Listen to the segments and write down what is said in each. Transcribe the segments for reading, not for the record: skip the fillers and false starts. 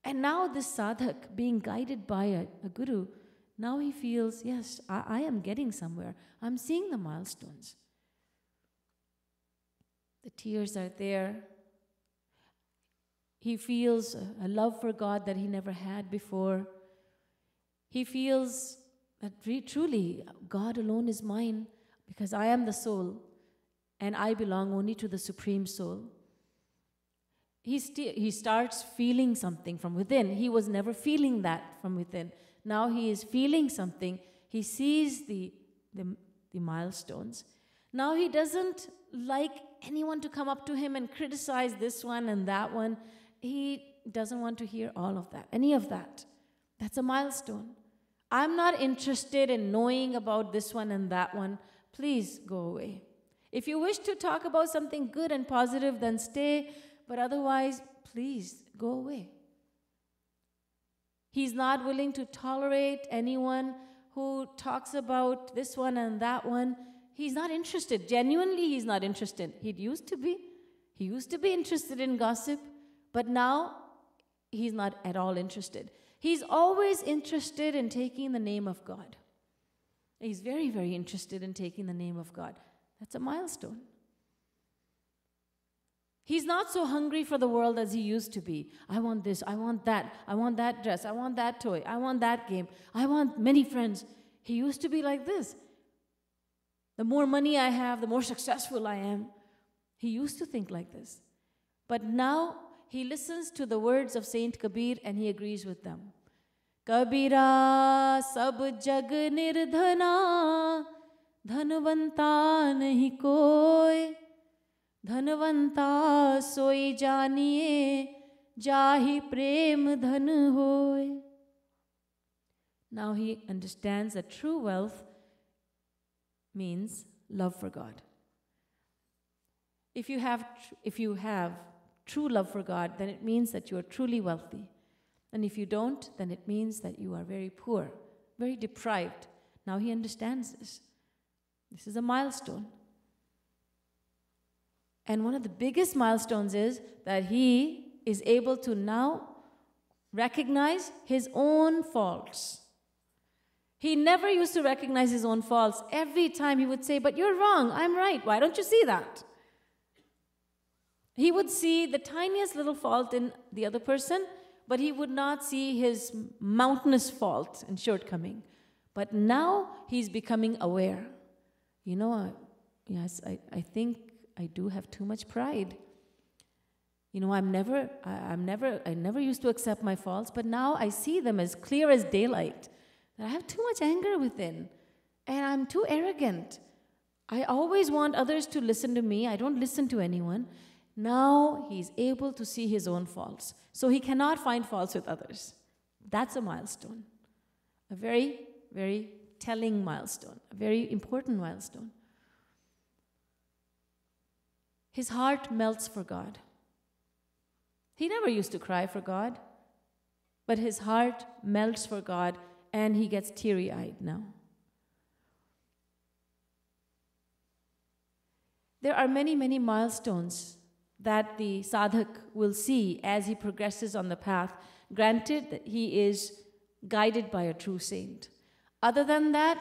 And now this sadhak, being guided by a guru, now he feels, yes, I am getting somewhere. I'm seeing the milestones. The tears are there. He feels a love for God that he never had before. He feels that truly God alone is mine because I am the soul and I belong only to the Supreme Soul. He starts feeling something from within. He was never feeling that from within. Now he is feeling something. He sees the milestones. Now he doesn't like anyone to come up to him and criticize this one and that one. He doesn't want to hear all of that, any of that. That's a milestone. I'm not interested in knowing about this one and that one. Please go away. If you wish to talk about something good and positive, then stay. But otherwise, please go away. He's not willing to tolerate anyone who talks about this one and that one. He's not interested. Genuinely, he's not interested. He used to be. He used to be interested in gossip, but now he's not at all interested. He's always interested in taking the name of God. He's very, very interested in taking the name of God. That's a milestone. He's not so hungry for the world as he used to be. I want this, I want that dress, I want that toy, I want that game, I want many friends. He used to be like this. The more money I have, the more successful I am. He used to think like this. But now he listens to the words of Saint Kabir and he agrees with them. Kabira sab jag nirdhana, dhanvanta nahi koi. Dhanvanta soi janiye, jahi prem dhan hoy. Now he understands that true wealth means love for God. If you have true love for God, then it means that you are truly wealthy. And if you don't, then it means that you are very poor, very deprived. Now he understands this. This is a milestone. And one of the biggest milestones is that he is able to now recognize his own faults. He never used to recognize his own faults. Every time he would say, but you're wrong, I'm right. Why don't you see that? He would see the tiniest little fault in the other person, but he would not see his mountainous fault and shortcoming. But now he's becoming aware. You know, yes, I think I do have too much pride. You know, I never used to accept my faults, but now I see them as clear as daylight. I have too much anger within, and I'm too arrogant. I always want others to listen to me. I don't listen to anyone. Now he's able to see his own faults. So he cannot find faults with others. That's a milestone. A very, very telling milestone. A very important milestone. His heart melts for God. He never used to cry for God, but his heart melts for God and he gets teary-eyed now. There are many, many milestones that the sadhak will see as he progresses on the path, granted that he is guided by a true saint. Other than that,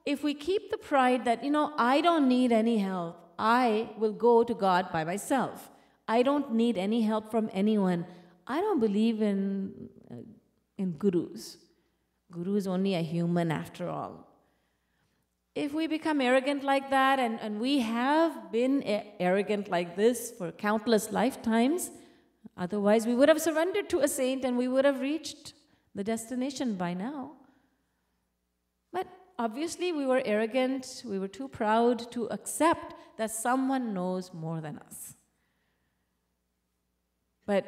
if we keep the pride that, I don't need any help, I will go to God by myself. I don't need any help from anyone. I don't believe in gurus. Guru is only a human after all. If we become arrogant like that, and we have been arrogant like this for countless lifetimes, otherwise we would have surrendered to a saint and we would have reached the destination by now. But obviously we were arrogant, we were too proud to accept that someone knows more than us. But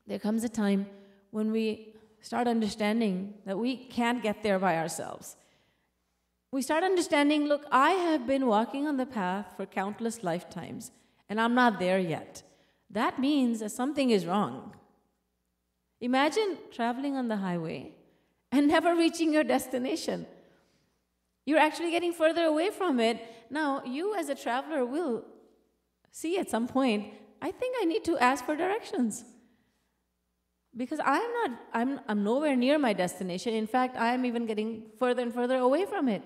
there comes a time when we start understanding that we can't get there by ourselves. We start understanding, look, I have been walking on the path for countless lifetimes, and I'm not there yet. That means that something is wrong. Imagine traveling on the highway and never reaching your destination. You're actually getting further away from it. Now, you as a traveler will see at some point, I think I need to ask for directions. Because I'm nowhere near my destination. In fact, I am even getting further and further away from it.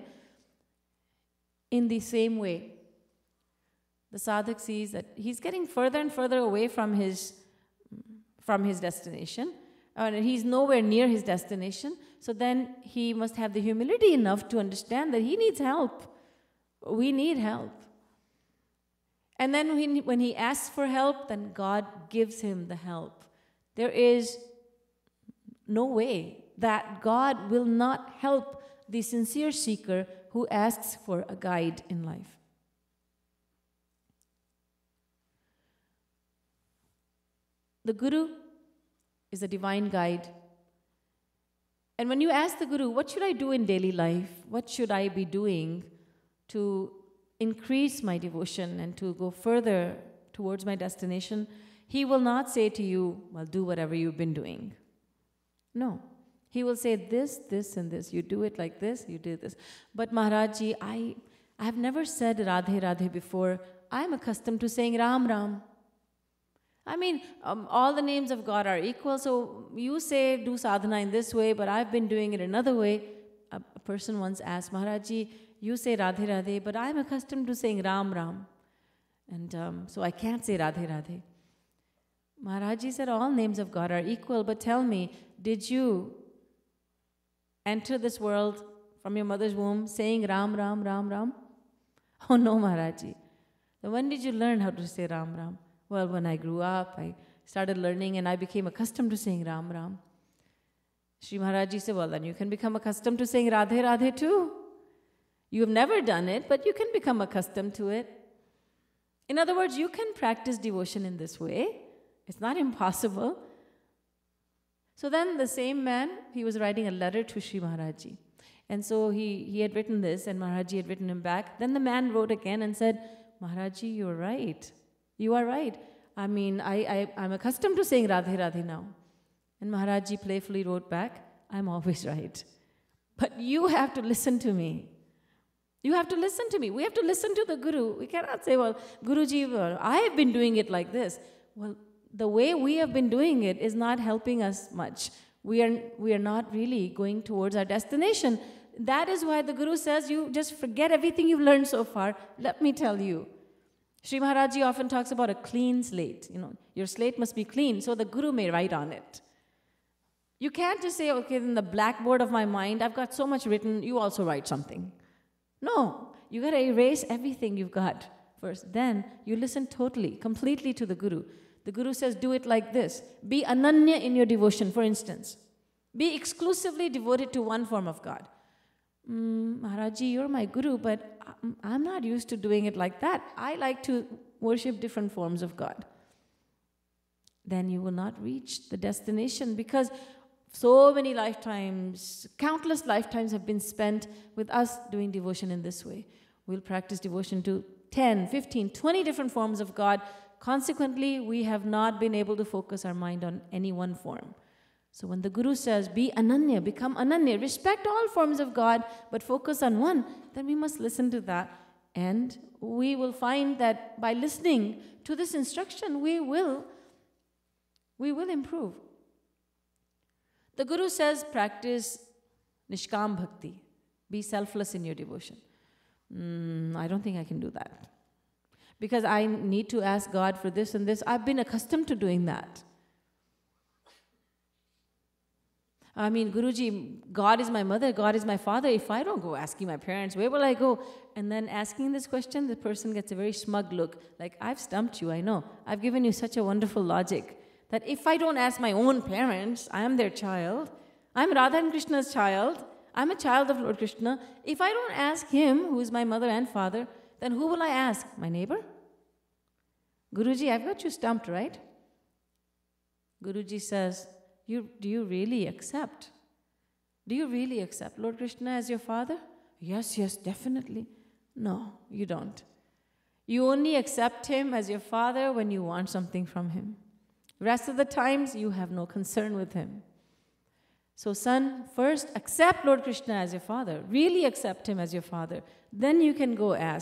In the same way, the sadhak sees that he's getting further and further away from his destination, and he's nowhere near his destination. So then he must have the humility enough to understand that he needs help. We need help. And then when he asks for help, then God gives him the help. There is no way that God will not help the sincere seeker who asks for a guide in life. The Guru is a divine guide. And when you ask the Guru, what should I do in daily life? What should I be doing to increase my devotion and to go further towards my destination? He will not say to you, well, do whatever you've been doing. No. He will say this, this, and this. You do it like this, you do this. But Maharaj Ji, I have never said Radhe Radhe before. I'm accustomed to saying Ram Ram. I mean, all the names of God are equal, so you say do sadhana in this way, but I've been doing it another way. A person once asked, Maharaj Ji, you say Radhe Radhe, but I'm accustomed to saying Ram Ram. And so I can't say Radhe Radhe. Maharaj Ji said all names of God are equal, but tell me, did you enter this world from your mother's womb saying Ram Ram Ram Ram? Oh no, Maharaj Ji. Then when did you learn how to say Ram Ram? Well, when I grew up, I started learning and I became accustomed to saying Ram Ram. Shri Maharaj Ji said, well, then you can become accustomed to saying Radhe Radhe too. You have never done it, but you can become accustomed to it. In other words, you can practice devotion in this way. It's not impossible. So then the same man, he was writing a letter to Shri Maharaj Ji. And so he had written this and Maharaj Ji had written him back. Then the man wrote again and said, Maharaj Ji, you're right. You are right. I mean, I'm accustomed to saying Radhe Radhe now. And Maharaj Ji playfully wrote back, I'm always right. But you have to listen to me. You have to listen to me. We have to listen to the Guru. We cannot say, well, Guruji, well, I have been doing it like this. Well, the way we have been doing it is not helping us much. We are not really going towards our destination. That is why the Guru says, you just forget everything you've learned so far. Let me tell you. Shri Maharaj Ji often talks about a clean slate. Your slate must be clean, so the Guru may write on it. You can't just say, okay, in the blackboard of my mind, I've got so much written, you also write something. No, you got to erase everything you've got first. Then you listen totally, completely to the Guru. The Guru says, do it like this. Be ananya in your devotion, for instance. Be exclusively devoted to one form of God. Maharaj Ji, you're my Guru, but I'm not used to doing it like that. I like to worship different forms of God. Then you will not reach the destination because so many lifetimes, countless lifetimes have been spent with us doing devotion in this way. We'll practice devotion to 10, 15, 20 different forms of God. Consequently, we have not been able to focus our mind on any one form. So when the Guru says, be ananya, become ananya, respect all forms of God, but focus on one, then we must listen to that. And we will find that by listening to this instruction, we will improve. The Guru says, practice nishkam bhakti. Be selfless in your devotion. I don't think I can do that. Because I need to ask God for this and this. I've been accustomed to doing that. I mean, Guruji, God is my mother, God is my father. If I don't go asking my parents, where will I go? And then asking this question, the person gets a very smug look. Like, I've stumped you, I know. I've given you such a wonderful logic that if I don't ask my own parents, I am their child. I'm Radha and Krishna's child. I'm a child of Lord Krishna. If I don't ask him, who is my mother and father, then who will I ask? My neighbor? Guruji, I've got you stumped, right? Guruji says, do you really accept? Do you really accept Lord Krishna as your father? Yes, definitely. No, you don't. You only accept him as your father when you want something from him. Rest of the times, you have no concern with him. So son, first accept Lord Krishna as your father. Really accept him as your father. Then you can go ask.